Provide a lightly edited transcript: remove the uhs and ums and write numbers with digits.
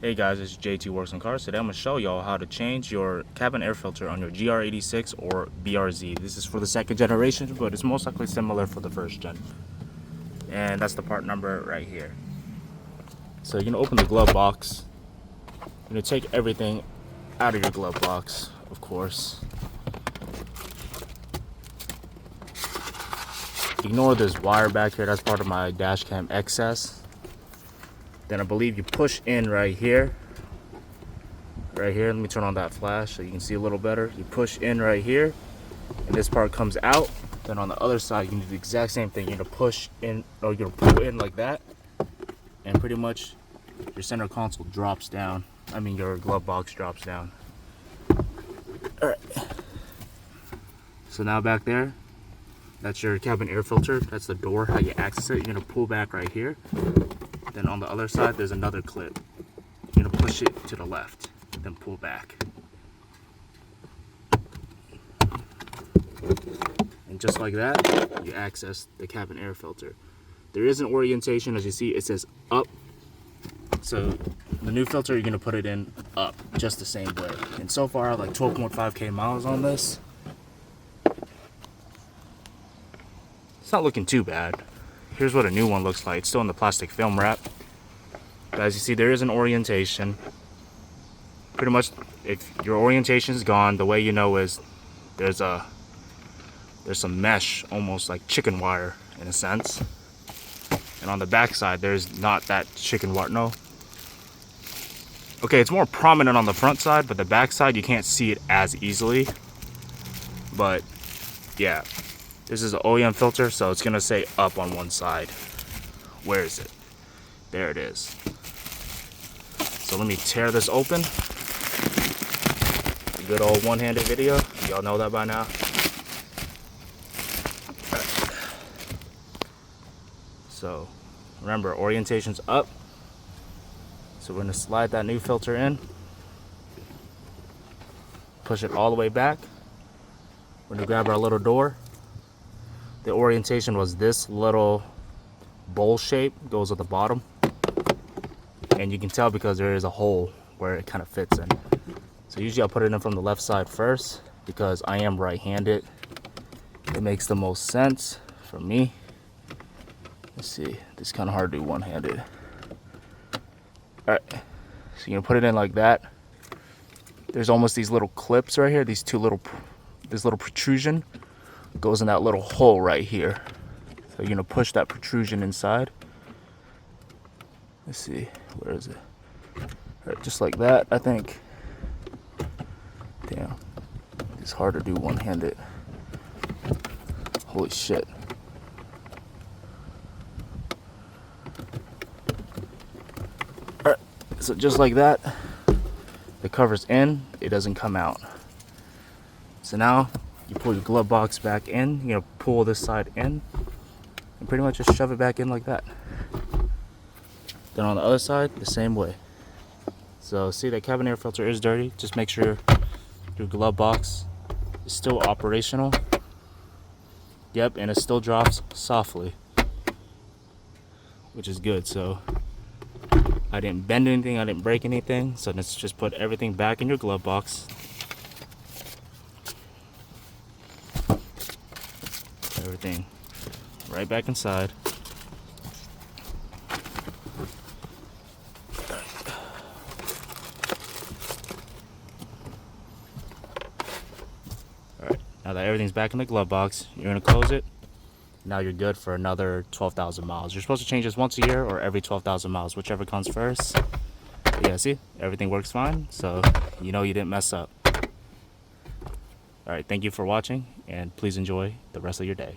Hey guys, it's JT Works on Cars. Today I'm going to show y'all how to change your cabin air filter on your GR86 or BRZ. This is for the second generation, but it's most likely similar for the first gen. And that's the part number right here. So you're going to open the glove box. You're going to take everything out of your glove box, of course. Ignore this wire back here, that's part of my dash cam excess. Then I believe you push in right here. Right here, let me turn on that flash so you can see a little better. You push in right here, and this part comes out. Then on the other side, you can do the exact same thing. You're gonna push in, or you're gonna pull in like that, and pretty much your center console drops down. I mean, your glove box drops down. All right. So now back there, that's your cabin air filter. That's the door, how you access it. You're gonna pull back right here. Then on the other side, there's another clip. You're gonna push it to the left, then pull back. And just like that, you access the cabin air filter. There is an orientation, as you see, it says up. So the new filter, you're gonna put it in up, just the same way. And so far, I have like 12.5K miles on this. It's not looking too bad. Here's what a new one looks like. It's still in the plastic film wrap. But as you see, there is an orientation. Pretty much, if your orientation is gone, the way you know is there's some mesh, almost like chicken wire in a sense. And on the back side, there's not that chicken wire. No. Okay, it's more prominent on the front side, but the back side you can't see it as easily. But yeah. This is an OEM filter, so it's gonna say up on one side. Where is it? There it is. So let me tear this open. A good old one-handed video. Y'all know that by now. So remember, orientation's up. So we're gonna slide that new filter in. Push it all the way back. We're gonna grab our little door. The orientation was this little bowl shape, goes at the bottom. And you can tell because there is a hole where it kind of fits in. So usually I'll put it in from the left side first because I am right-handed. It makes the most sense for me. Let's see, it's kind of hard to do one-handed. All right, so you're gonna put it in like that. There's almost these little clips right here, this little protrusion goes in that little hole right here. So you're gonna push that protrusion inside. Let's see, where is it? All right, just like that, I think. Damn, it's hard to do one-handed. Holy shit. All right, so just like that, the cover's in, it doesn't come out. So now, you pull your glove box back in, you're gonna pull this side in, and pretty much just shove it back in like that. Then on the other side, the same way. So see, that cabin air filter is dirty. Just make sure your glove box is still operational. Yep, and it still drops softly, which is good. So I didn't bend anything, I didn't break anything. So let's just put everything back in your glove box. Everything right back inside. Alright, now that everything's back in the glove box, you're gonna close it. Now you're good for another 12,000 miles. You're supposed to change this once a year or every 12,000 miles, whichever comes first. But yeah, see, everything works fine, so you know you didn't mess up. Alright, thank you for watching, and please enjoy the rest of your day.